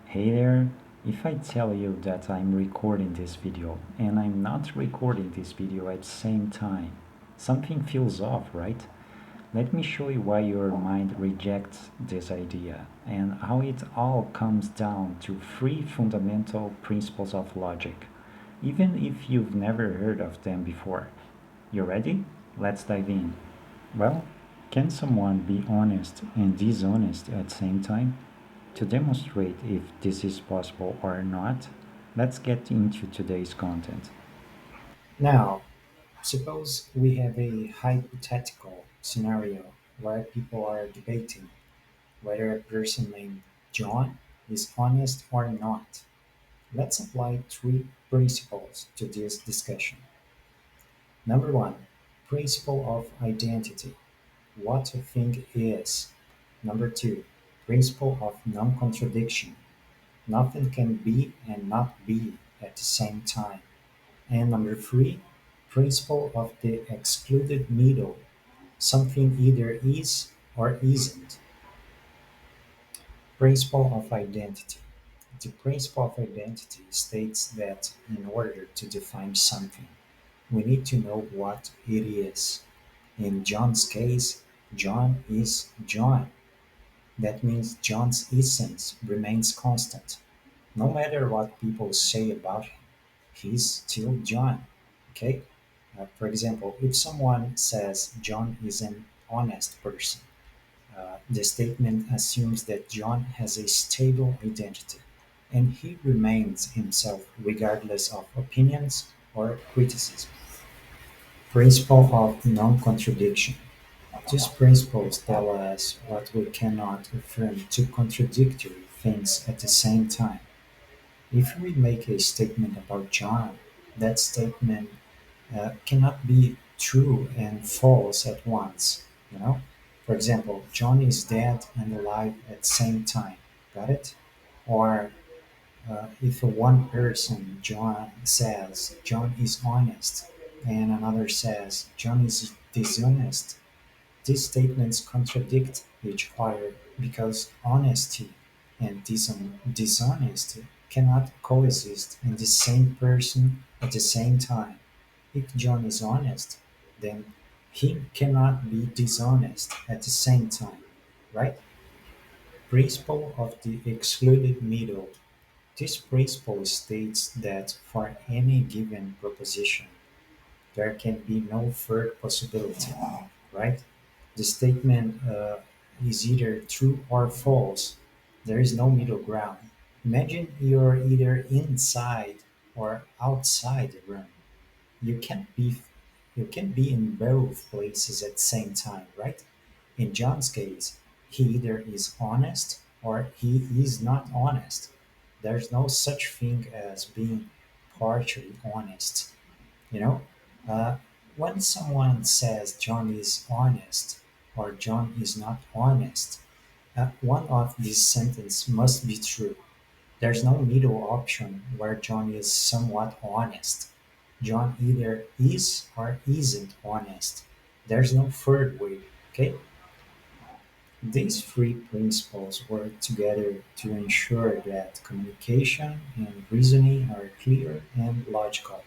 Hey there, if I tell you that I'm recording this video and I'm not recording this video at the same time, something feels off, right? Let me show you why your mind rejects this idea and how it all comes down to three fundamental principles of logic, even if you've never heard of them before. You ready? Let's dive in. Well, can someone be honest and dishonest at the same time? To demonstrate if this is possible or not, let's get into today's content. Now, suppose we have a hypothetical scenario where people are debating whether a person named John is honest or not. Let's apply three principles to this discussion. Number one, principle of identity. What a thing is. Number two, principle of non-contradiction. Nothing can be and not be at the same time. And number three, principle of the excluded middle. Something either is or isn't. Principle of identity. The principle of identity states that in order to define something, we need to know what it is. In John's case, John is John. That means John's essence remains constant. No matter what people say about him, he's still John. Okay? For example, if someone says John is an honest person, the statement assumes that John has a stable identity and he remains himself regardless of opinions or criticism. Principle of non-contradiction. These principles tell us what we cannot affirm two contradictory things at the same time. If we make a statement about John, that statement cannot be true and false at once. You know, for example, John is dead and alive at the same time. Got it? Or if one person, John, says John is honest, and another says John is dishonest, these statements contradict each other because honesty and dishonesty cannot coexist in the same person at the same time. If John is honest, then he cannot be dishonest at the same time, right? Principle of the excluded middle. This principle states that for any given proposition, there can be no third possibility, right? The statement is either true or false. There is no middle ground. Imagine you're either inside or outside the room. You can't be you can be in both places at the same time, right? In John's case, he either is honest or he is not honest. There's no such thing as being partially honest. You know, uh, when someone says John is honest or John is not honest, one of these sentences must be true. There's no middle option where John is somewhat honest. John either is or isn't honest. There's no third way, okay? These three principles work together to ensure that communication and reasoning are clear and logical.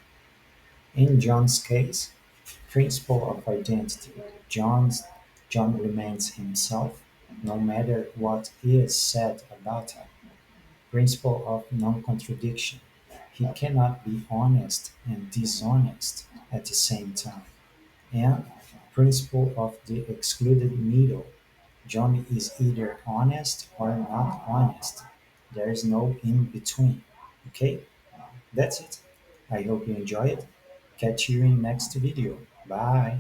In John's case, principle of identity. John remains himself no matter what is said about him. Principle of non-contradiction. He cannot be honest and dishonest at the same time. And principle of the excluded middle. John is either honest or not honest. There is no in between. Okay, that's it. I hope you enjoy it. Catch you in next video. Bye.